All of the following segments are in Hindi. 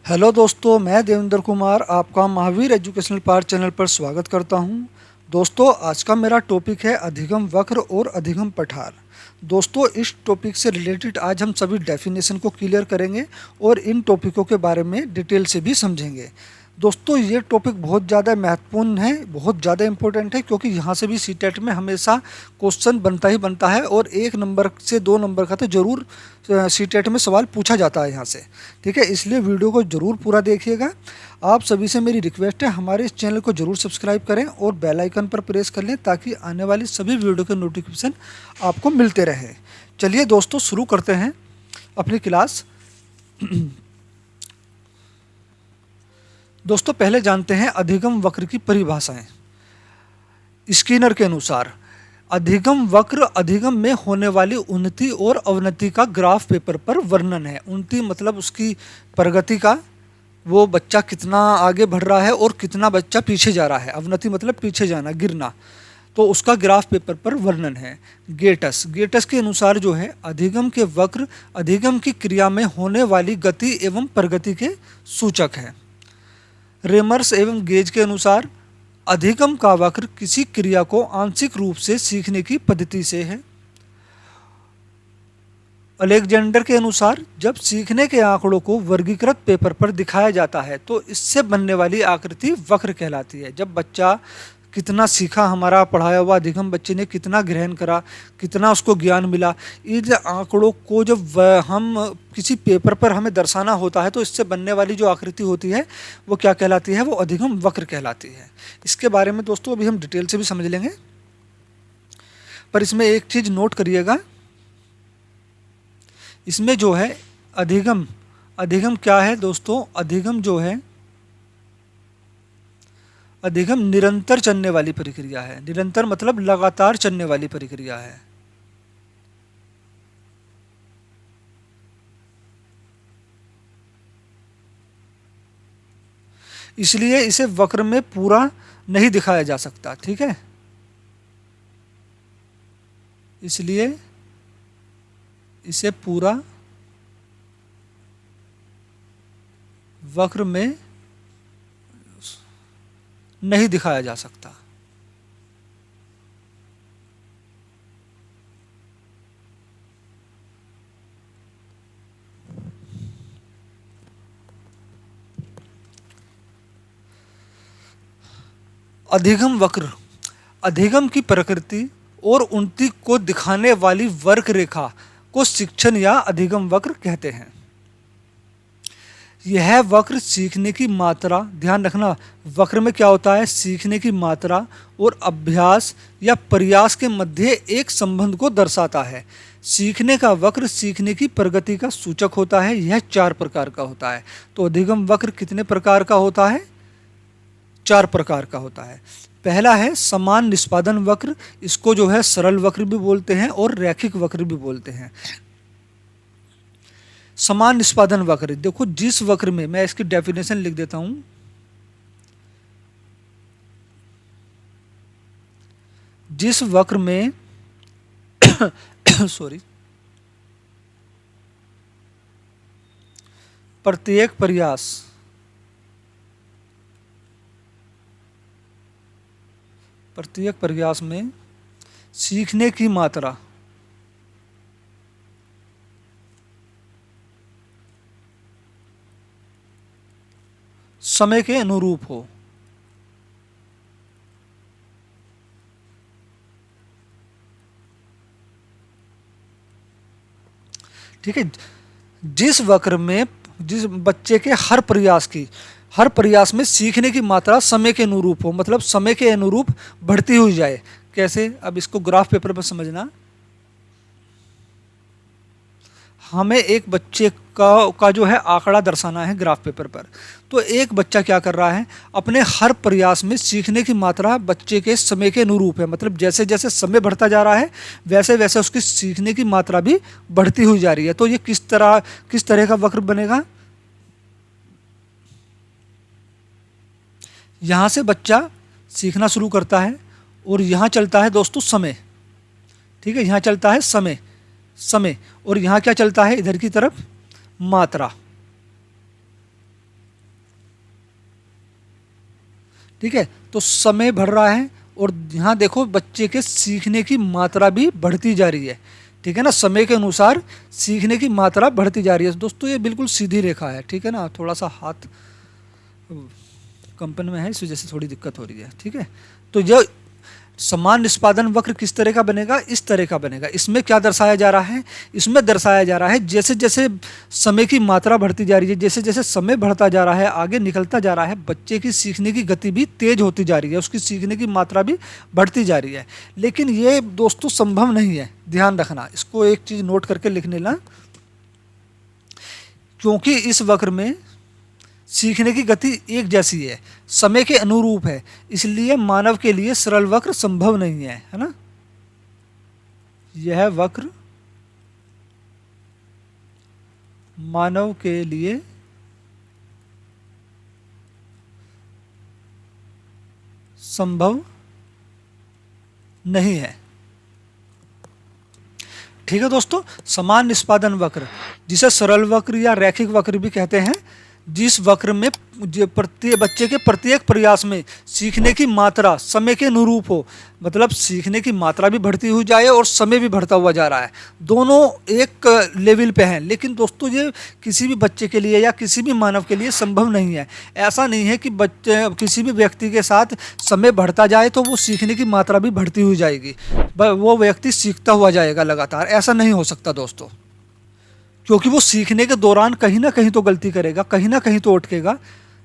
हेलो दोस्तों, मैं देवेंद्र कुमार आपका महावीर एजुकेशनल पार्ट चैनल पर स्वागत करता हूं। दोस्तों, आज का मेरा टॉपिक है अधिगम वक्र और अधिगम पठार। दोस्तों, इस टॉपिक से रिलेटेड आज हम सभी डेफिनेशन को क्लियर करेंगे और इन टॉपिकों के बारे में डिटेल से भी समझेंगे। दोस्तों, ये टॉपिक बहुत ज़्यादा महत्वपूर्ण है, बहुत ज़्यादा इंपॉर्टेंट है, क्योंकि यहाँ से भी सीटेट में हमेशा क्वेश्चन बनता ही बनता है और 1 नंबर से 2 नंबर का तो ज़रूर सीटेट में सवाल पूछा जाता है यहाँ से। ठीक है, इसलिए वीडियो को ज़रूर पूरा देखिएगा। आप सभी से मेरी रिक्वेस्ट है, हमारे इस चैनल को ज़रूर सब्सक्राइब करें और बेल आइकन पर प्रेस कर लें ताकि आने वाली सभी वीडियो के नोटिफिकेशन आपको मिलते रहे। चलिए दोस्तों, शुरू करते हैं अपनी क्लास। दोस्तों, पहले जानते हैं अधिगम वक्र की परिभाषाएं। स्किनर के अनुसार अधिगम वक्र अधिगम में होने वाली उन्नति और अवनति का ग्राफ पेपर पर वर्णन है। उन्नति मतलब उसकी प्रगति का, वो बच्चा कितना आगे बढ़ रहा है और कितना बच्चा पीछे जा रहा है। अवनति मतलब पीछे जाना, गिरना, तो उसका ग्राफ पेपर पर वर्णन है। गेटस के अनुसार जो है अधिगम के वक्र अधिगम की क्रिया में होने वाली गति एवं प्रगति के सूचक है। रेमर्स एवं गेज के अनुसार अधिगम का वक्र किसी क्रिया को आंशिक रूप से सीखने की पद्धति से है। अलेक्जेंडर के अनुसार जब सीखने के आंकड़ों को वर्गीकृत पेपर पर दिखाया जाता है तो इससे बनने वाली आकृति वक्र कहलाती है। जब बच्चा कितना सीखा, हमारा पढ़ाया हुआ अधिगम बच्चे ने कितना ग्रहण करा, कितना उसको ज्ञान मिला, इन आंकड़ों को जब हम किसी पेपर पर हमें दर्शाना होता है तो इससे बनने वाली जो आकृति होती है वो क्या कहलाती है? वो अधिगम वक्र कहलाती है। इसके बारे में दोस्तों अभी हम डिटेल से भी समझ लेंगे, पर इसमें एक चीज़ नोट करिएगा। इसमें जो है अधिगम क्या है दोस्तों? अधिगम जो है, अधिगम निरंतर चलने वाली प्रक्रिया है। निरंतर मतलब लगातार चलने वाली प्रक्रिया है। इसलिए इसे वक्र में पूरा नहीं दिखाया जा सकता। ठीक है, इसलिए इसे पूरा वक्र में नहीं दिखाया जा सकता। अधिगम वक्र अधिगम की प्रकृति और उन्नति को दिखाने वाली वक्र रेखा को शिक्षण या अधिगम वक्र कहते हैं। यह वक्र सीखने की मात्रा, ध्यान रखना, वक्र में क्या होता है? सीखने की मात्रा और अभ्यास या प्रयास के मध्य एक संबंध को दर्शाता है। सीखने का वक्र सीखने की प्रगति का सूचक होता है। यह 4 प्रकार का होता है। तो अधिगम वक्र कितने प्रकार का होता है? 4 प्रकार का होता है। पहला है समान निष्पादन वक्र, इसको जो है सरल वक्र भी बोलते हैं और रैखिक वक्र भी बोलते हैं। समान निष्पादन वक्र, देखो जिस वक्र में, मैं इसकी डेफिनेशन लिख देता हूं, जिस वक्र में सॉरी, प्रत्येक प्रयास में सीखने की मात्रा समय के अनुरूप हो। ठीक है, जिस वक्र में जिस बच्चे के हर प्रयास में सीखने की मात्रा समय के अनुरूप हो, मतलब समय के अनुरूप बढ़ती हुई जाए। कैसे? अब इसको ग्राफ पेपर पर समझना। हमें एक बच्चे का जो है आंकड़ा दर्शाना है ग्राफ पेपर पर। तो एक बच्चा क्या कर रहा है? अपने हर प्रयास में सीखने की मात्रा बच्चे के समय के अनुरूप है, मतलब जैसे जैसे समय बढ़ता जा रहा है वैसे वैसे उसकी सीखने की मात्रा भी बढ़ती हुई जा रही है। तो ये किस तरह का वक्र बनेगा? यहाँ से बच्चा सीखना शुरू करता है और यहाँ चलता है दोस्तों समय। ठीक है, यहाँ चलता है समय और यहाँ क्या चलता है? इधर की तरफ मात्रा। ठीक है, तो समय बढ़ रहा है और यहाँ देखो बच्चे के सीखने की मात्रा भी बढ़ती जा रही है। ठीक है ना, समय के अनुसार सीखने की मात्रा बढ़ती जा रही है। दोस्तों ये बिल्कुल सीधी रेखा है। ठीक है ना, थोड़ा सा हाथ कंपन में है, इस वजह से थोड़ी दिक्कत हो रही है। ठीक है, तो यह समान निष्पादन वक्र किस तरह का बनेगा, इस तरह का बनेगा। इसमें क्या दर्शाया जा रहा है, इसमें दर्शाया जा रहा है जैसे जैसे समय की मात्रा बढ़ती जा रही है, जैसे जैसे समय बढ़ता जा रहा है, आगे निकलता जा रहा है, बच्चे की सीखने की गति भी तेज होती जा रही है, उसकी सीखने की मात्रा भी बढ़ती जा रही है। लेकिन ये दोस्तों संभव नहीं है, ध्यान रखना, इसको एक चीज नोट करके लिख लेना, क्योंकि इस वक्र में सीखने की गति एक जैसी है, समय के अनुरूप है, इसलिए मानव के लिए सरल वक्र संभव नहीं है ना। यह वक्र मानव के लिए संभव नहीं है। ठीक है दोस्तों, समान निष्पादन वक्र, जिसे सरल वक्र या रैखिक वक्र भी कहते हैं, जिस वक्र में बच्चे के प्रत्येक प्रयास में सीखने की मात्रा समय के अनुरूप हो, मतलब सीखने की मात्रा भी बढ़ती हुई जाए और समय भी बढ़ता हुआ जा रहा है, दोनों एक लेवल पे हैं। लेकिन दोस्तों ये किसी भी बच्चे के लिए या किसी भी मानव के लिए संभव नहीं है। ऐसा नहीं है कि बच्चे किसी भी व्यक्ति के साथ समय बढ़ता जाए तो वो सीखने की मात्रा भी बढ़ती हुई जाएगी, वो व्यक्ति सीखता हुआ जाएगा लगातार, ऐसा नहीं हो सकता दोस्तों। क्योंकि वो सीखने के दौरान कहीं ना कहीं तो गलती करेगा, कहीं ना कहीं तो अटकेगा।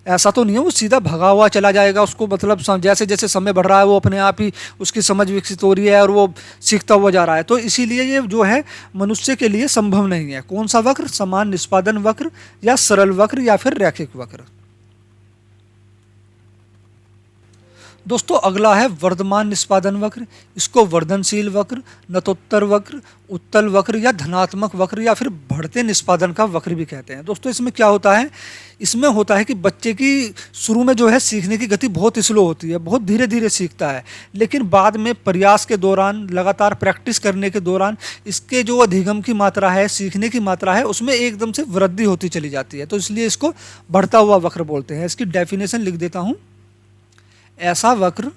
ऐसा तो नहीं है वो सीधा भगा हुआ चला जाएगा, उसको मतलब जैसे जैसे समय बढ़ रहा है वो अपने आप ही उसकी समझ विकसित हो रही है और वो सीखता हुआ जा रहा है। तो इसीलिए ये जो है मनुष्य के लिए संभव नहीं है। कौन सा वक्र, समान निष्पादन वक्र या सरल वक्र या फिर रैखिक वक्र। दोस्तों अगला है वर्धमान निष्पादन वक्र। इसको वर्धनशील वक्र, नतोत्तर वक्र, उत्तल वक्र या धनात्मक वक्र या फिर बढ़ते निष्पादन का वक्र भी कहते हैं। दोस्तों इसमें क्या होता है, इसमें होता है कि बच्चे की शुरू में जो है सीखने की गति बहुत स्लो होती है, बहुत धीरे धीरे सीखता है, लेकिन बाद में प्रयास के दौरान, लगातार प्रैक्टिस करने के दौरान इसके जो अधिगम की मात्रा है, सीखने की मात्रा है, उसमें एकदम से वृद्धि होती चली जाती है। तो इसलिए इसको बढ़ता हुआ वक्र बोलते हैं। इसकी डेफिनेशन लिख देता हूँ। ऐसा वक्र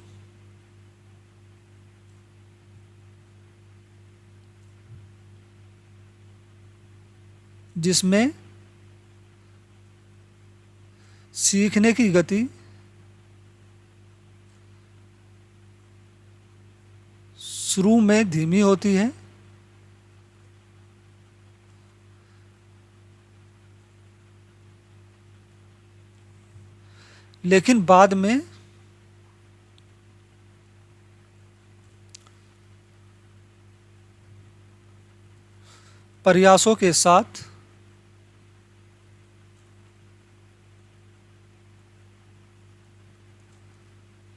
जिसमें सीखने की गति शुरू में धीमी होती है, लेकिन बाद में प्रयासों के साथ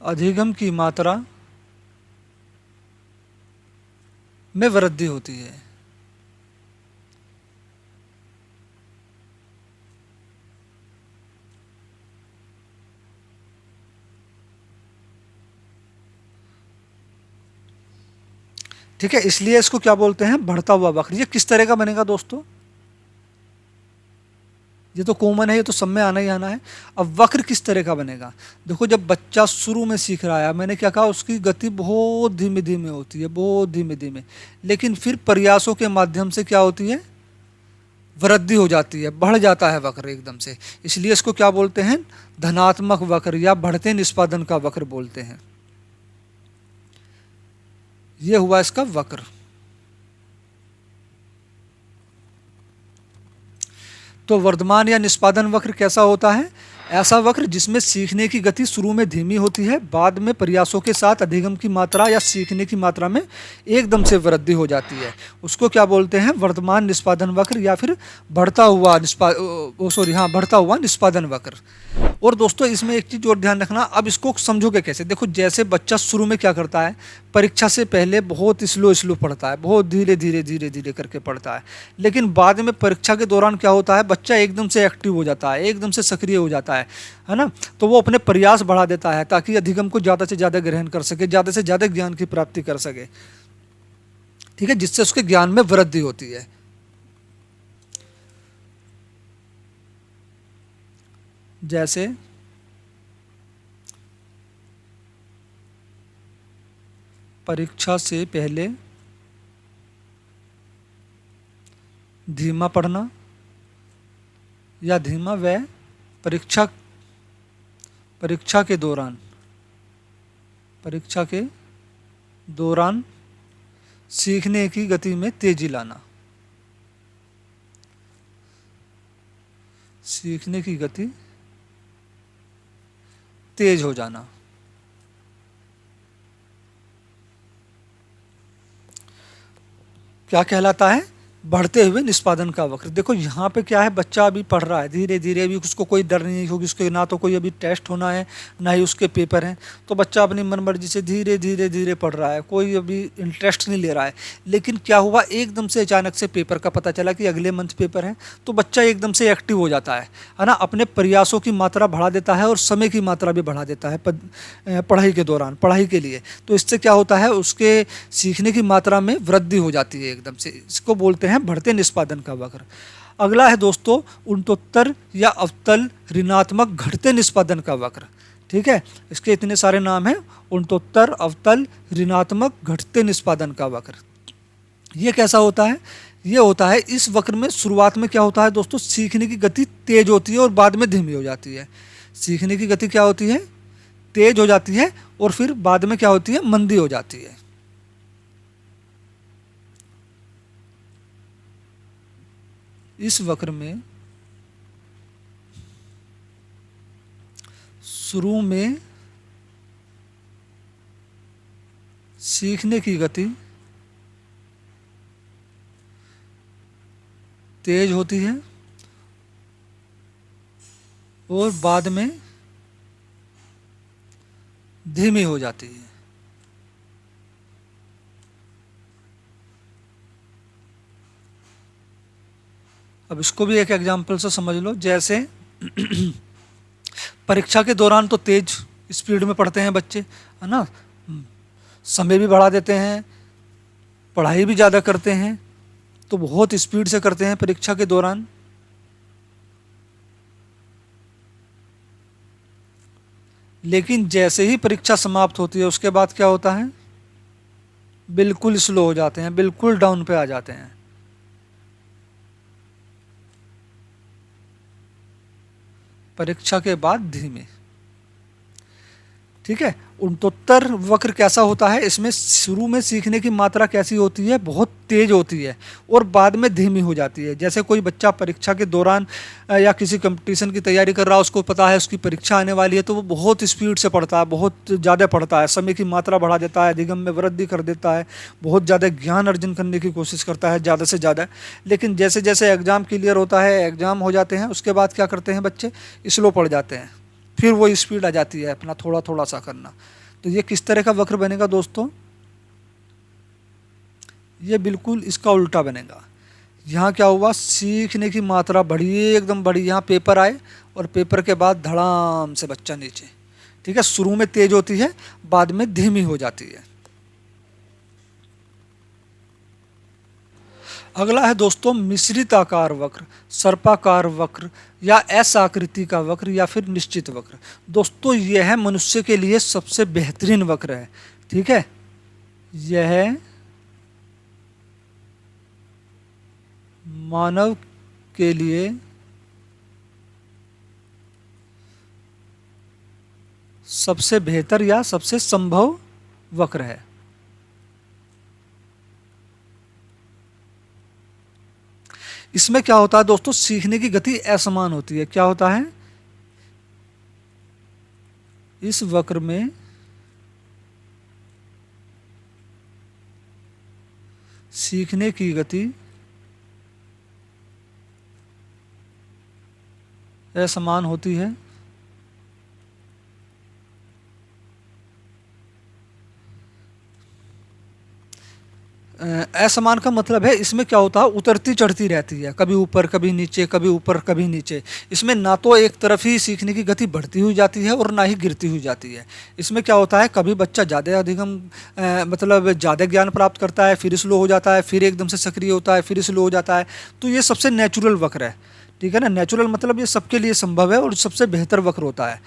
अधिगम की मात्रा में वृद्धि होती है। ठीक है, इसलिए इसको क्या बोलते हैं, बढ़ता हुआ वक्र। ये किस तरह का बनेगा दोस्तों, ये तो कॉमन है, ये तो सब में आना ही आना है। अब वक्र किस तरह का बनेगा, देखो जब बच्चा शुरू में सीख रहा है, मैंने क्या कहा, उसकी गति बहुत धीमे धीमे होती है, बहुत धीमे धीमे, लेकिन फिर प्रयासों के माध्यम से क्या होती है, वृद्धि हो जाती है, बढ़ जाता है वक्र एकदम से। इसलिए इसको क्या बोलते हैं, धनात्मक वक्र या बढ़ते निष्पादन का वक्र बोलते हैं। ये हुआ इसका वक्र। तो वर्धमान या निष्पादन वक्र कैसा होता है, ऐसा वक्र जिसमें सीखने की गति शुरू में धीमी होती है, बाद में प्रयासों के साथ अधिगम की मात्रा या सीखने की मात्रा में एकदम से वृद्धि हो जाती है, उसको क्या बोलते हैं, वर्धमान निष्पादन वक्र या फिर बढ़ता हुआ बढ़ता हुआ निष्पादन वक्र। और दोस्तों इसमें एक चीज़ और ध्यान रखना, अब इसको समझोगे कैसे, देखो जैसे बच्चा शुरू में क्या करता है, परीक्षा से पहले बहुत स्लो स्लो पढ़ता है, बहुत धीरे धीरे धीरे धीरे करके पढ़ता है, लेकिन बाद में परीक्षा के दौरान क्या होता है, बच्चा एकदम से एक्टिव हो जाता है, एकदम से सक्रिय हो जाता है ना। तो वो अपने प्रयास बढ़ा देता है ताकि अधिगम को ज़्यादा से ज़्यादा ग्रहण कर सके, ज़्यादा से ज़्यादा ज्ञान की प्राप्ति कर सके। ठीक है, जिससे उसके ज्ञान में वृद्धि होती है। जैसे परीक्षा से पहले धीमा पढ़ना या धीमा व परीक्षा परीक्षा के दौरान सीखने की गति में तेजी लाना। सीखने की गति तेज हो जाना। क्या कहलाता है? बढ़ते हुए निष्पादन का वक्र। देखो यहाँ पे क्या है, बच्चा अभी पढ़ रहा है धीरे धीरे, अभी उसको कोई डर नहीं है क्योंकि उसके ना तो कोई अभी टेस्ट होना है ना ही उसके पेपर हैं, तो बच्चा अपनी मनमर्जी से धीरे धीरे धीरे पढ़ रहा है, कोई अभी इंटरेस्ट नहीं ले रहा है। लेकिन क्या हुआ, एकदम से अचानक से पेपर का पता चला कि अगले मंथ पेपर है, तो बच्चा एकदम से एक्टिव हो जाता है ना, अपने प्रयासों की मात्रा बढ़ा देता है और समय की मात्रा भी बढ़ा देता है पढ़ाई के दौरान, पढ़ाई के लिए। तो इससे क्या होता है, उसके सीखने की मात्रा में वृद्धि हो जाती है एकदम से। इसको बोलते हैं बढ़ते निष्पादन का वक्र। अगला है दोस्तों उल्टोत्तर या अवतल ऋणात्मक घटते निष्पादन का वक्र। ठीक है, इसके इतने सारे नाम हैं, उल्टोत्तर, अवतल, ऋणात्मक, घटते निष्पादन का वक्र। ये कैसा होता है? ये होता है, इस वक्र में शुरुआत में क्या होता है दोस्तों, सीखने की गति तेज होती है और बाद में धीमी हो जाती है। सीखने की गति क्या होती है? तेज हो जाती है और फिर बाद में क्या होती है? मंदी हो जाती है। इस वक्र में शुरू में सीखने की गति तेज होती है और बाद में धीमी हो जाती है। अब इसको भी एक एग्जाम्पल से समझ लो। जैसे परीक्षा के दौरान तो तेज स्पीड में पढ़ते हैं बच्चे, है ना, समय भी बढ़ा देते हैं, पढ़ाई भी ज़्यादा करते हैं, तो बहुत स्पीड से करते हैं परीक्षा के दौरान। लेकिन जैसे ही परीक्षा समाप्त होती है उसके बाद क्या होता है, बिल्कुल स्लो हो जाते हैं, बिल्कुल डाउन पे आ जाते हैं। परीक्षा के बाद धीमे। ठीक है, उल्टोत्तर वक्र कैसा होता है, इसमें शुरू में सीखने की मात्रा कैसी होती है, बहुत तेज होती है और बाद में धीमी हो जाती है। जैसे कोई बच्चा परीक्षा के दौरान या किसी कंपटीशन की तैयारी कर रहा है, उसको पता है उसकी परीक्षा आने वाली है, तो वो बहुत स्पीड से पढ़ता है, बहुत ज़्यादा पढ़ता है, समय की मात्रा बढ़ा देता है, अधिगम में वृद्धि कर देता है, बहुत ज़्यादा ज्ञान अर्जन करने की कोशिश करता है ज़्यादा से ज़्यादा। लेकिन जैसे जैसे एग्ज़ाम क्लियर होता है, एग्ज़ाम हो जाते हैं, उसके बाद क्या करते हैं बच्चे, स्लो पढ़ जाते हैं, फिर वो स्पीड आ जाती है अपना थोड़ा थोड़ा सा करना। तो ये किस तरह का वक्र बनेगा दोस्तों, ये बिल्कुल इसका उल्टा बनेगा। यहाँ क्या हुआ, सीखने की मात्रा बढ़ी, एकदम बढ़ी, यहाँ पेपर आए और पेपर के बाद धड़ाम से बच्चा नीचे। ठीक है, शुरू में तेज होती है, बाद में धीमी हो जाती है। अगला है दोस्तों मिश्रित आकार वक्र, सर्पाकार वक्र या एस आकृति का वक्र या फिर निश्चित वक्र। दोस्तों यह है मनुष्य के लिए सबसे बेहतरीन वक्र है। ठीक है, यह मानव के लिए सबसे बेहतर या सबसे संभव वक्र है। इसमें क्या होता है दोस्तों, सीखने की गति असमान होती है। क्या होता है, इस वक्र में सीखने की गति असमान होती है असमान का मतलब है इसमें क्या होता है, उतरती चढ़ती रहती है, कभी ऊपर कभी नीचे, कभी ऊपर कभी नीचे। इसमें ना तो एक तरफ ही सीखने की गति बढ़ती हुई जाती है और ना ही गिरती हुई जाती है। इसमें क्या होता है, कभी बच्चा ज़्यादा अधिगम मतलब ज़्यादा ज्ञान प्राप्त करता है, फिर स्लो हो जाता है, फिर एकदम से सक्रिय होता है, फिर स्लो हो जाता है। तो ये सबसे नेचुरल वक्र है। ठीक है ना, नेचुरल मतलब ये सबके लिए संभव है और सबसे बेहतर वक्र होता है।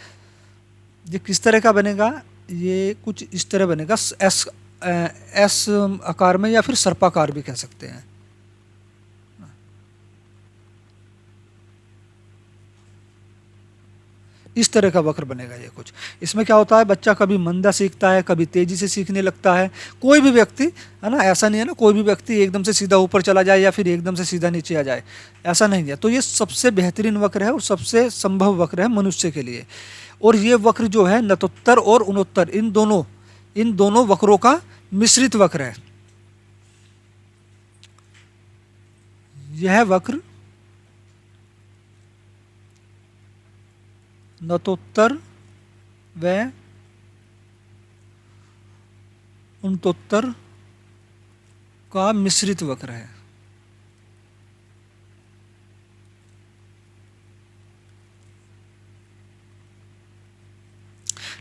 ये किस तरह का बनेगा, ये कुछ इस तरह बनेगा। एस आकार में या फिर सर्पाकार भी कह सकते हैं। इस तरह का वक्र बनेगा ये कुछ। इसमें क्या होता है, बच्चा कभी मंदा सीखता है, कभी तेजी से सीखने लगता है। कोई भी व्यक्ति, है ना, ऐसा नहीं है ना कोई भी व्यक्ति एकदम से सीधा ऊपर चला जाए या फिर एकदम से सीधा नीचे आ जाए, ऐसा नहीं है। तो ये सबसे बेहतरीन वक्र है और सबसे संभव वक्र है मनुष्य के लिए। और ये वक्र जो है नतोत्तर और उनोत्तर इन दोनों वक्रों का मिश्रित वक्र है। यह वक्र नतोत्तर व उनतोत्तर का मिश्रित वक्र है।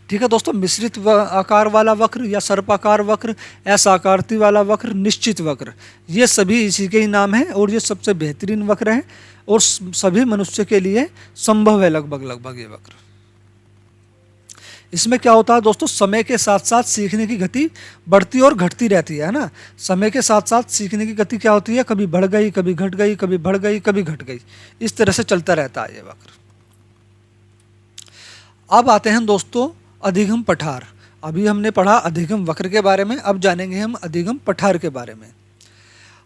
ठीक है दोस्तों, मिश्रित आकार वाला वक्र या सर्पाकार वक्र, एस आकृति वाला वक्र, निश्चित वक्र, ये सभी इसी के ही नाम हैं और ये सबसे बेहतरीन वक्र है और सभी मनुष्य के लिए संभव है लगभग ये वक्र। इसमें क्या होता है दोस्तों, समय के साथ साथ सीखने की गति बढ़ती और घटती रहती है ना। समय के साथ साथ सीखने की गति क्या होती है, कभी बढ़ गई, कभी घट गई, कभी बढ़ गई, कभी घट गई, इस तरह से चलता रहता है ये वक्र। अब आते हैं दोस्तों अधिगम पठार। अभी हमने पढ़ा अधिगम वक्र के बारे में, अब जानेंगे हम अधिगम पठार के बारे में।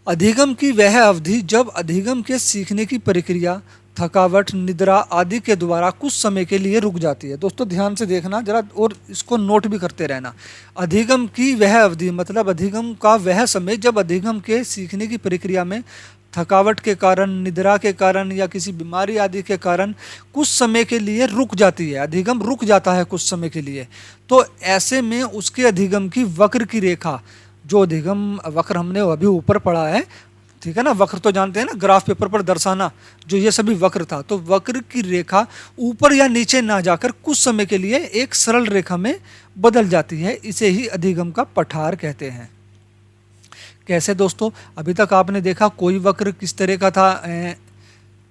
अधिगम की वह अवधि जब अधिगम के सीखने की प्रक्रिया थकावट, निद्रा आदि के द्वारा कुछ समय के लिए रुक जाती है। दोस्तों ध्यान से देखना जरा और इसको नोट भी करते रहना। अधिगम की वह अवधि मतलब अधिगम का वह समय जब अधिगम के सीखने की प्रक्रिया में थकावट के कारण, निद्रा के कारण या किसी बीमारी आदि के कारण कुछ समय के लिए रुक जाती है। अधिगम रुक जाता है कुछ समय के लिए, तो ऐसे में उसके अधिगम की वक्र की रेखा, जो अधिगम वक्र हमने अभी ऊपर पढ़ा है, ठीक है ना, वक्र तो जानते हैं ना, ग्राफ पेपर पर दर्शाना, जो ये सभी वक्र था, तो वक्र की रेखा ऊपर या नीचे ना जाकर कुछ समय के लिए एक सरल रेखा में बदल जाती है। इसे ही अधिगम का पठार कहते हैं। कैसे दोस्तों, अभी तक आपने देखा कोई वक्र किस तरह का था,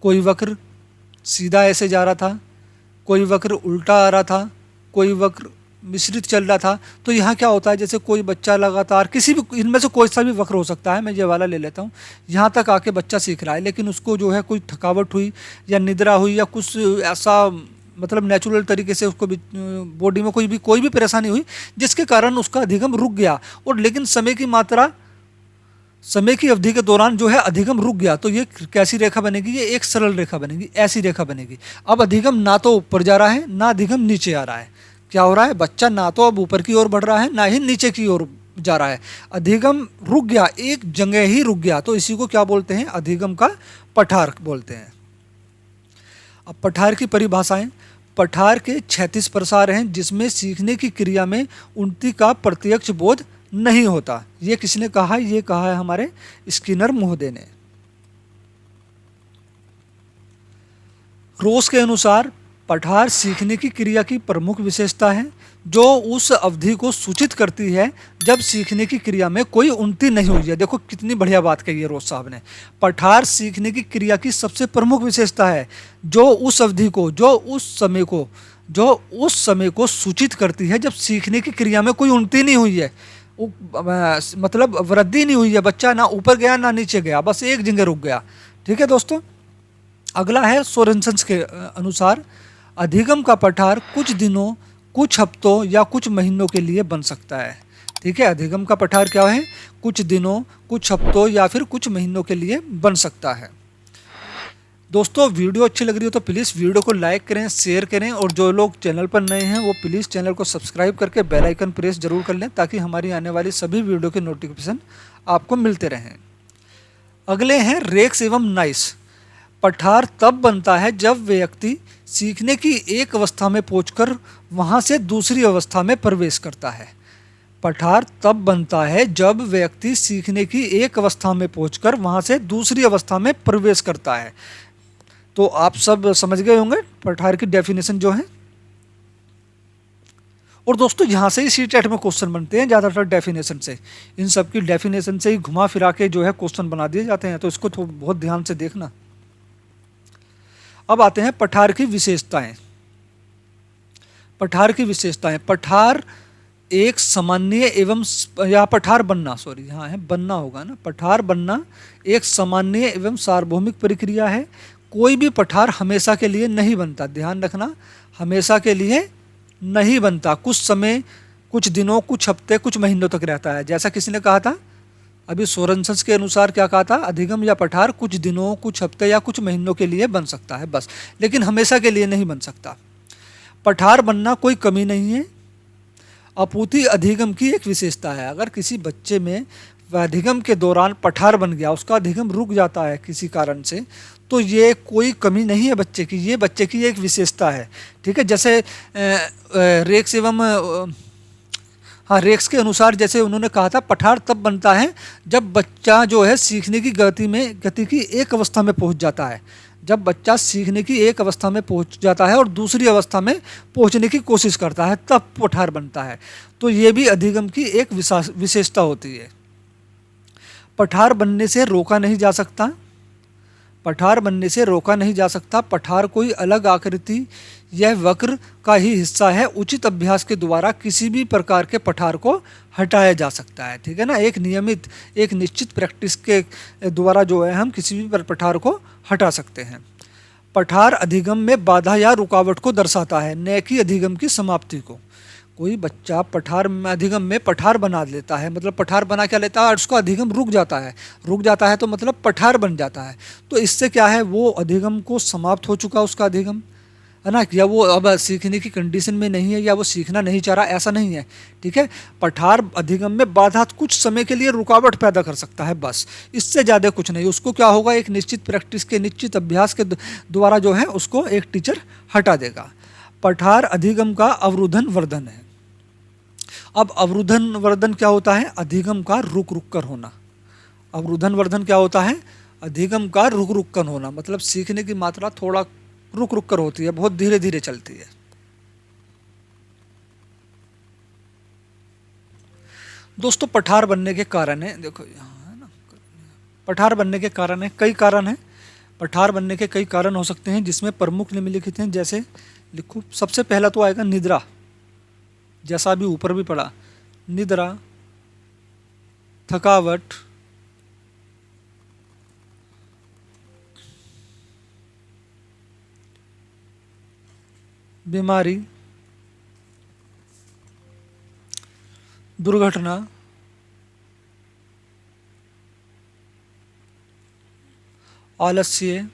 कोई वक्र सीधा ऐसे जा रहा था, कोई वक्र उल्टा आ रहा था, कोई वक्र मिश्रित चल रहा था। तो यहाँ क्या होता है, जैसे कोई बच्चा लगातार किसी भी इनमें से कोई सा भी वक्र हो सकता है, मैं ये वाला ले लेता हूँ, यहाँ तक आके बच्चा सीख रहा है, लेकिन उसको जो है कोई थकावट हुई या निद्रा हुई या कुछ ऐसा मतलब नेचुरल तरीके से उसको भी बॉडी में कोई भी परेशानी हुई जिसके कारण उसका अधिगम रुक गया, और लेकिन समय की अवधि के दौरान जो है अधिगम रुक गया, तो ये कैसी रेखा बनेगी, ये एक सरल रेखा बनेगी, ऐसी रेखा बनेगी। अब अधिगम ना तो ऊपर जा रहा है ना अधिगम नीचे आ रहा है। क्या हो रहा है, बच्चा ना तो अब ऊपर की ओर बढ़ रहा है ना ही नीचे की ओर जा रहा है, अधिगम रुक गया, एक जगह ही रुक गया। तो इसी को क्या बोलते हैं, अधिगम का पठार बोलते हैं। अब पठार की परिभाषाएं, पठार के 36 प्रसार हैं जिसमें सीखने की क्रिया में उन्नति का प्रत्यक्ष बोध नहीं होता। ये किसने कहा, ये कहा है हमारे स्किनर महोदय ने। रोस के अनुसार पठार सीखने की क्रिया की प्रमुख विशेषता है जो उस अवधि को सूचित करती है जब सीखने की क्रिया में कोई उन्नति नहीं हुई है। देखो कितनी बढ़िया बात कही है रोस साहब ने। पठार सीखने की क्रिया की सबसे प्रमुख विशेषता है जो उस अवधि को, जो उस समय को सूचित करती है जब सीखने की क्रिया में कोई उन्नति नहीं हुई है, मतलब वृद्धि नहीं हुई है, बच्चा ना ऊपर गया ना नीचे गया, बस एक जगह रुक गया। ठीक है दोस्तों, अगला है सोरेनसन के अनुसार अधिगम का पठार कुछ दिनों, कुछ हफ्तों या कुछ महीनों के लिए बन सकता है। ठीक है, अधिगम का पठार क्या है, कुछ दिनों, कुछ हफ्तों या फिर कुछ महीनों के लिए बन सकता है। दोस्तों वीडियो अच्छी लग रही हो तो प्लीज़ वीडियो को लाइक करें, शेयर करें, और जो लोग चैनल पर नए हैं वो प्लीज़ चैनल को सब्सक्राइब करके बेल आइकन प्रेस जरूर कर लें ताकि हमारी आने वाली सभी वीडियो के नोटिफिकेशन आपको मिलते रहें। अगले हैं रेक्स एवं नाइस। पठार तब बनता है जब व्यक्ति सीखने की एक अवस्था में पहुंचकर वहां से दूसरी अवस्था में प्रवेश करता है। पठार तब बनता है जब व्यक्ति सीखने की एक अवस्था में पहुंचकर वहां से दूसरी अवस्था में प्रवेश करता है। तो आप सब समझ गए होंगे पठार की डेफिनेशन जो है। और दोस्तों यहाँ से ही सीटेट में क्वेश्चन बनते हैं ज़्यादातर डेफिनेशन से, इन सब की डेफिनेशन से ही घुमा फिरा के जो है क्वेश्चन बना दिए जाते हैं, तो इसको तो बहुत ध्यान से देखना। अब आते हैं पठार की विशेषताएं। पठार की विशेषताएं, पठार एक सामान्य एवं या पठार बनना, सॉरी हाँ है बनना होगा ना, पठार बनना एक सामान्य एवं सार्वभौमिक प्रक्रिया है। कोई भी पठार हमेशा के लिए नहीं बनता, ध्यान रखना, हमेशा के लिए नहीं बनता, कुछ समय, कुछ दिनों, कुछ हफ्ते, कुछ महीनों तक रहता है। जैसा किसी ने कहा था अभी सोरेनसन के अनुसार, क्या कहा था, अधिगम या पठार कुछ दिनों, कुछ हफ्ते या कुछ महीनों के लिए बन सकता है बस, लेकिन हमेशा के लिए नहीं बन सकता। पठार बनना कोई कमी नहीं है, अपूर्ति अधिगम की एक विशेषता है। अगर किसी बच्चे में अधिगम के दौरान पठार बन गया, उसका अधिगम रुक जाता है किसी कारण से, तो ये कोई कमी नहीं है बच्चे की, ये बच्चे की एक विशेषता है। ठीक है, जैसे रेक्स एवं हाँ रेक्स के अनुसार जैसे उन्होंने कहा था, पठार तब बनता है जब बच्चा जो है सीखने की गति की एक अवस्था में पहुंच जाता है। जब बच्चा सीखने की एक अवस्था में पहुंच जाता है और दूसरी अवस्था में पहुंचने की कोशिश करता है, तब पठार बनता है। तो ये भी अधिगम की एक विशेषता होती है। पठार बनने से रोका नहीं जा सकता, पठार बनने से रोका नहीं जा सकता। पठार कोई अलग आकृति यह वक्र का ही हिस्सा है। उचित अभ्यास के द्वारा किसी भी प्रकार के पठार को हटाया जा सकता है। ठीक है ना, एक नियमित, एक निश्चित प्रैक्टिस के द्वारा जो है हम किसी भी पठार को हटा सकते हैं। पठार अधिगम में बाधा या रुकावट को दर्शाता है, न कि अधिगम की समाप्ति को। कोई बच्चा पठार में, अधिगम में पठार बना लेता है, मतलब पठार बना क्या लेता है और उसका अधिगम रुक जाता है, रुक जाता है तो मतलब पठार बन जाता है। तो इससे क्या है, वो अधिगम को समाप्त हो चुका उसका अधिगम, है ना, या वो अब सीखने की कंडीशन में नहीं है, या वो सीखना नहीं चाह रहा, ऐसा नहीं है। ठीक है, पठार अधिगम में बाधा कुछ समय के लिए रुकावट पैदा कर सकता है बस, इससे ज़्यादा कुछ नहीं। उसको क्या होगा, एक निश्चित प्रैक्टिस के, निश्चित अभ्यास के द्वारा जो है उसको एक टीचर हटा देगा। पठार अधिगम का अवरोधन वर्धन है। अब अवरोधन वर्धन क्या होता है, अधिगम का रुक रुक कर होना। अवरोधन वर्धन क्या होता है, अधिगम का रुक रुक कर होना, मतलब सीखने की मात्रा थोड़ा रुक रुक कर होती है, बहुत धीरे धीरे चलती है। दोस्तों पठार बनने के कारण है, देखो यहाँ है ना, पठार बनने के कारण है, कई कारण हैं। पठार बनने के कई कारण हो सकते हैं, जिसमें प्रमुख निम्नलिखित हैं। जैसे लिखो, सबसे पहला तो आएगा निद्रा, जैसा अभी ऊपर भी पढ़ा, निद्रा, थकावट, बीमारी, दुर्घटना, आलस्य,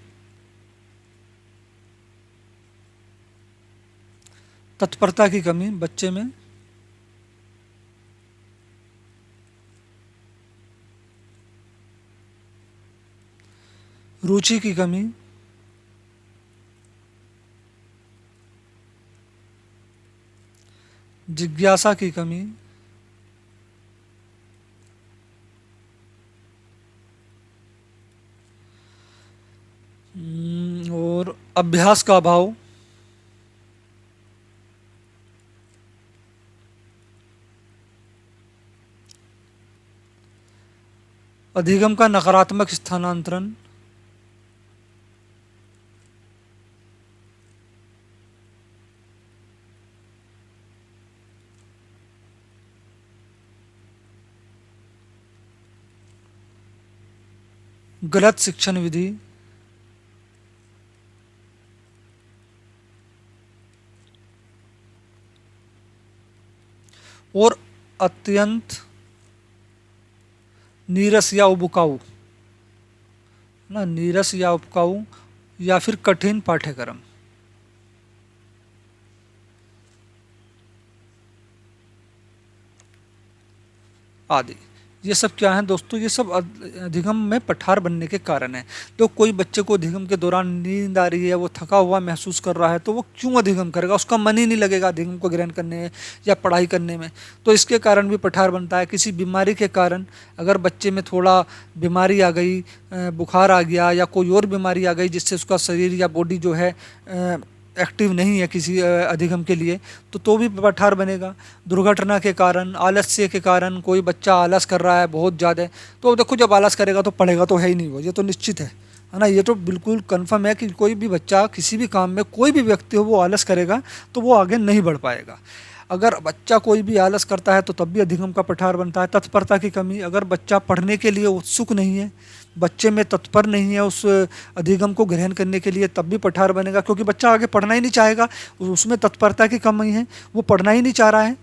तत्परता की कमी बच्चे में, रुचि की कमी, जिज्ञासा की कमी, और अभ्यास का अभाव, अधिगम का नकारात्मक स्थानांतरण, गलत शिक्षण विधि, और अत्यंत नीरस या उबकाऊ ना, नीरस या उपकाऊ, या फिर कठिन पाठ्यक्रम आदि। ये सब क्या है दोस्तों, ये सब अधिगम में पठार बनने के कारण है। तो कोई बच्चे को अधिगम के दौरान नींद आ रही है, वो थका हुआ महसूस कर रहा है, तो वो क्यों अधिगम करेगा, उसका मन ही नहीं लगेगा अधिगम को ग्रहण करने में या पढ़ाई करने में। तो इसके कारण भी पठार बनता है। किसी बीमारी के कारण अगर बच्चे में थोड़ा बीमारी आ गई, बुखार आ गया या कोई और बीमारी आ गई जिससे उसका शरीर या बॉडी जो है एक्टिव नहीं है किसी अधिगम के लिए, तो भी पठार बनेगा। दुर्घटना के कारण, आलस्य के कारण, कोई बच्चा आलस कर रहा है बहुत ज़्यादा, तो देखो जब आलस करेगा तो पढ़ेगा तो है ही नहीं वो, ये तो निश्चित है है ना। ये तो बिल्कुल कन्फर्म है कि कोई भी बच्चा किसी भी काम में, कोई भी व्यक्ति हो, वो आलस करेगा तो वो आगे नहीं बढ़ पाएगा। अगर बच्चा कोई भी आलस करता है तो तब भी अधिगम का पठार बनता है। तत्परता की कमी, अगर बच्चा पढ़ने के लिए उत्सुक नहीं है, बच्चे में तत्पर नहीं है उस अधिगम को ग्रहण करने के लिए, तब भी पठार बनेगा, क्योंकि बच्चा आगे पढ़ना ही नहीं चाहेगा, उसमें तत्परता की कमी है, वो पढ़ना ही नहीं चाह रहा है,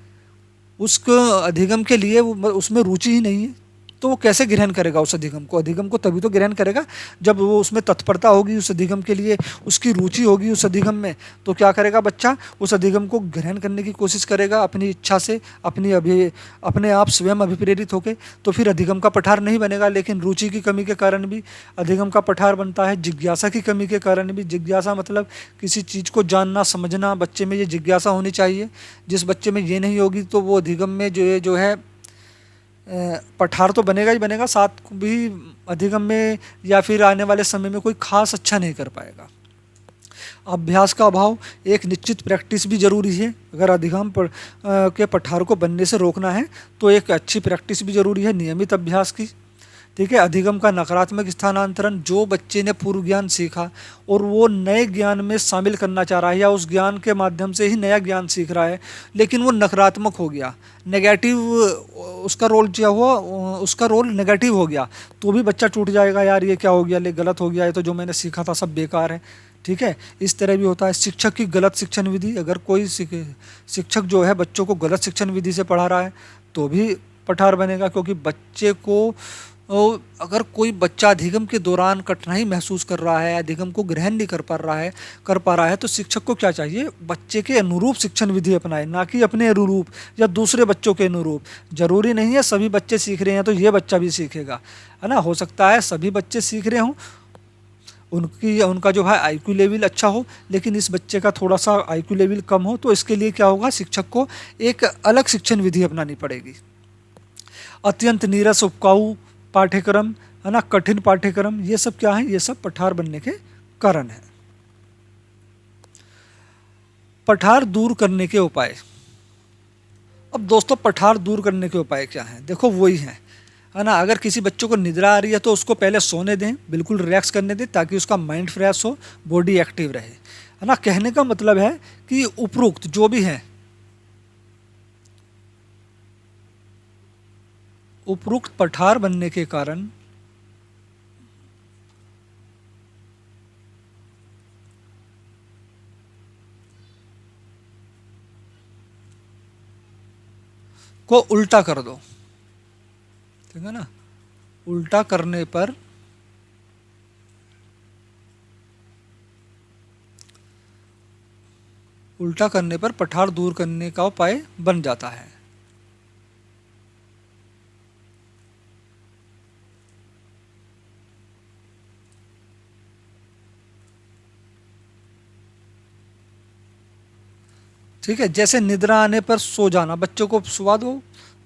उसको अधिगम के लिए वो उसमें रुचि ही नहीं है, तो वो कैसे ग्रहण करेगा उस अधिगम को। अधिगम को तभी तो ग्रहण करेगा जब वो उसमें तत्परता होगी, उस अधिगम के लिए उसकी रुचि होगी उस अधिगम में। तो क्या करेगा बच्चा, उस अधिगम को ग्रहण करने की कोशिश करेगा अपनी इच्छा से, अपने आप स्वयं अभिप्रेरित होकर। तो फिर अधिगम का पठार नहीं बनेगा। लेकिन रुचि की कमी के कारण भी अधिगम का पठार बनता है, जिज्ञासा की कमी के कारण भी। जिज्ञासा मतलब किसी चीज़ को जानना समझना, बच्चे में ये जिज्ञासा होनी चाहिए। जिस बच्चे में ये नहीं होगी तो वो अधिगम में जो है पठार तो बनेगा ही बनेगा, साथ भी अधिगम में या फिर आने वाले समय में कोई खास अच्छा नहीं कर पाएगा। अभ्यास का अभाव, एक निश्चित प्रैक्टिस भी ज़रूरी है। अगर अधिगम के पठार को बनने से रोकना है तो एक अच्छी प्रैक्टिस भी ज़रूरी है, नियमित अभ्यास की। ठीक है। अधिगम का नकारात्मक स्थानांतरण, जो बच्चे ने पूर्व ज्ञान सीखा और वो नए ज्ञान में शामिल करना चाह रहा है या उस ज्ञान के माध्यम से ही नया ज्ञान सीख रहा है, लेकिन वो नकारात्मक हो गया, नेगेटिव उसका रोल क्या हुआ, उसका रोल नेगेटिव हो गया, तो भी बच्चा टूट जाएगा, यार ये क्या हो गया, ले गलत हो गया, ये तो जो मैंने सीखा था सब बेकार है। ठीक है। इस तरह भी होता है। शिक्षक की गलत शिक्षण विधि, अगर कोई शिक्षक जो है बच्चों को गलत शिक्षण विधि से पढ़ा रहा है तो भी पठार बनेगा, क्योंकि बच्चे को अगर कोई बच्चा अधिगम के दौरान कठिनाई महसूस कर रहा है, अधिगम को ग्रहण नहीं कर पा रहा है, तो शिक्षक को क्या चाहिए, बच्चे के अनुरूप शिक्षण विधि अपनाए, ना कि अपने अनुरूप या दूसरे बच्चों के अनुरूप। जरूरी नहीं है सभी बच्चे सीख रहे हैं तो ये बच्चा भी सीखेगा, है ना। हो सकता है सभी बच्चे सीख रहे हों, उनका जो है आईक्यू लेवल अच्छा हो, लेकिन इस बच्चे का थोड़ा सा आईक्यू लेवल कम हो, तो इसके लिए क्या होगा, शिक्षक को एक अलग शिक्षण विधि अपनानी पड़ेगी। अत्यंत नीरस उपकाऊ पाठ्यक्रम, है ना, कठिन पाठ्यक्रम, ये सब क्या है, ये सब पठार बनने के कारण है। पठार दूर करने के उपाय। अब दोस्तों पठार दूर करने के उपाय क्या हैं, देखो वही है ना। अगर किसी बच्चों को निद्रा आ रही है तो उसको पहले सोने दें, बिल्कुल रिलैक्स करने दें, ताकि उसका माइंड फ्रेश हो, बॉडी एक्टिव रहे, है ना। कहने का मतलब है कि उपरोक्त जो भी है, उपरोक्त पठार बनने के कारण को उल्टा कर दो, ठीक है ना। उल्टा करने पर पठार दूर करने का उपाय बन जाता है। ठीक है। जैसे निद्रा आने पर सो जाना, बच्चों को सुला दो,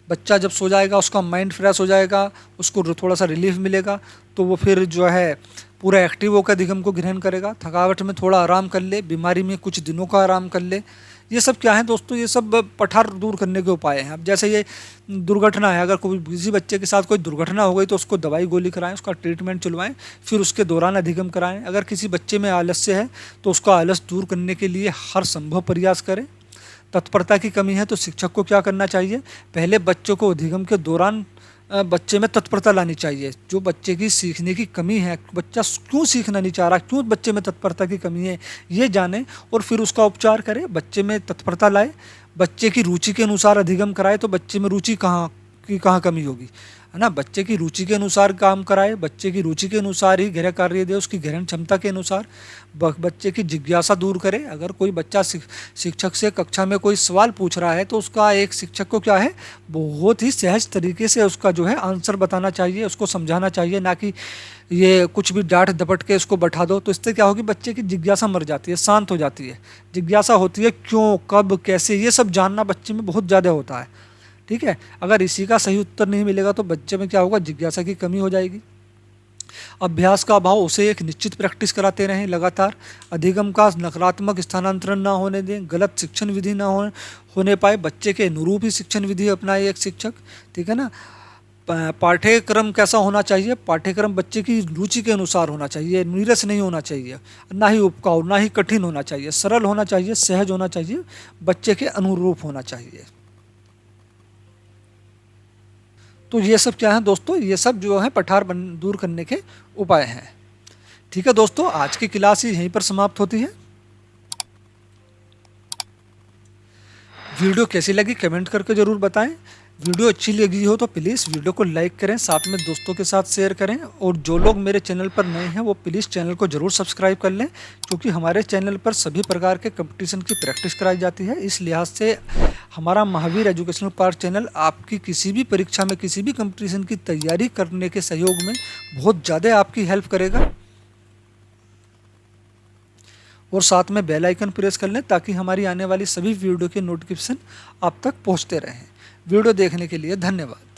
बच्चा जब सो जाएगा उसका माइंड फ्रेश हो जाएगा, उसको थोड़ा सा रिलीफ मिलेगा, तो वो फिर जो है पूरा एक्टिव होकर अधिगम को ग्रहण करेगा। थकावट में थोड़ा आराम कर ले, बीमारी में कुछ दिनों का आराम कर ले। ये सब क्या है दोस्तों, ये सब पठार दूर करने के उपाय हैं। अब जैसे ये दुर्घटना है, अगर कोई किसी बच्चे के साथ कोई दुर्घटना हो गई तो उसको दवाई गोली कराएं, उसका ट्रीटमेंट चलवाएं, फिर उसके दौरान अधिगम कराएं। अगर किसी बच्चे में आलस्य है तो उसका आलस दूर करने के लिए हर संभव प्रयास करें। तत्परता की कमी है तो शिक्षक को क्या करना चाहिए, पहले बच्चों को अधिगम के दौरान बच्चे में तत्परता लानी चाहिए। जो बच्चे की सीखने की कमी है, बच्चा क्यों सीखना नहीं चाह रहा, क्यों बच्चे में तत्परता की कमी है, ये जाने और फिर उसका उपचार करें, बच्चे में तत्परता लाए, बच्चे की रुचि के अनुसार अधिगम कराए। तो बच्चे में रुचि कहाँ कमी होगी, है ना। बच्चे की रुचि के अनुसार काम कराए, बच्चे की रुचि के अनुसार ही गृह कार्य दे, उसकी ग्रहण क्षमता के अनुसार। बच्चे की जिज्ञासा दूर करे। अगर कोई बच्चा शिक्षक से कक्षा में कोई सवाल पूछ रहा है तो उसका एक शिक्षक को क्या है, बहुत ही सहज तरीके से उसका जो है आंसर बताना चाहिए, उसको समझाना चाहिए, ना कि ये कुछ भी डांट दपट के इसको बैठा दो। तो इससे क्या होगी, बच्चे की जिज्ञासा मर जाती है, शांत हो जाती है। जिज्ञासा होती है क्यों, कब, कैसे, ये सब जानना बच्चे में बहुत ज़्यादा होता है। ठीक है। अगर इसी का सही उत्तर नहीं मिलेगा तो बच्चे में क्या होगा, जिज्ञासा की कमी हो जाएगी। अभ्यास का अभाव, उसे एक निश्चित प्रैक्टिस कराते रहें लगातार। अधिगम का नकारात्मक स्थानांतरण ना होने दें, गलत शिक्षण विधि ना होने पाए, बच्चे के अनुरूप ही शिक्षण विधि अपनाए एक शिक्षक। ठीक है ना। पाठ्यक्रम कैसा होना चाहिए? पाठ्यक्रम बच्चे की रुचि के अनुसार होना चाहिए, नीरस नहीं होना चाहिए, ना ही उपकाऊ, ना ही कठिन होना चाहिए, सरल होना चाहिए, सहज होना चाहिए, बच्चे के अनुरूप होना चाहिए। तो ये सब क्या है दोस्तों? ये सब जो है पठार दूर करने के उपाय हैं। ठीक है दोस्तों, आज की क्लास यहीं पर समाप्त होती है। वीडियो कैसी लगी कमेंट करके ज़रूर बताएं। वीडियो अच्छी लगी हो तो प्लीज़ वीडियो को लाइक करें, साथ में दोस्तों के साथ शेयर करें, और जो लोग मेरे चैनल पर नए हैं वो प्लीज़ चैनल को ज़रूर सब्सक्राइब कर लें, क्योंकि हमारे चैनल पर सभी प्रकार के कंपटीशन की प्रैक्टिस कराई जाती है। इस लिहाज से हमारा महावीर एजुकेशनल पार्ट चैनल आपकी किसी भी परीक्षा में, किसी भी कंपटीशन की तैयारी करने के सहयोग में बहुत ज़्यादा आपकी हेल्प करेगा। और साथ में बेल आइकन प्रेस कर लें ताकि हमारी आने वाली सभी वीडियो के नोटिफिकेशन आप तक पहुंचते रहें। वीडियो देखने के लिए धन्यवाद।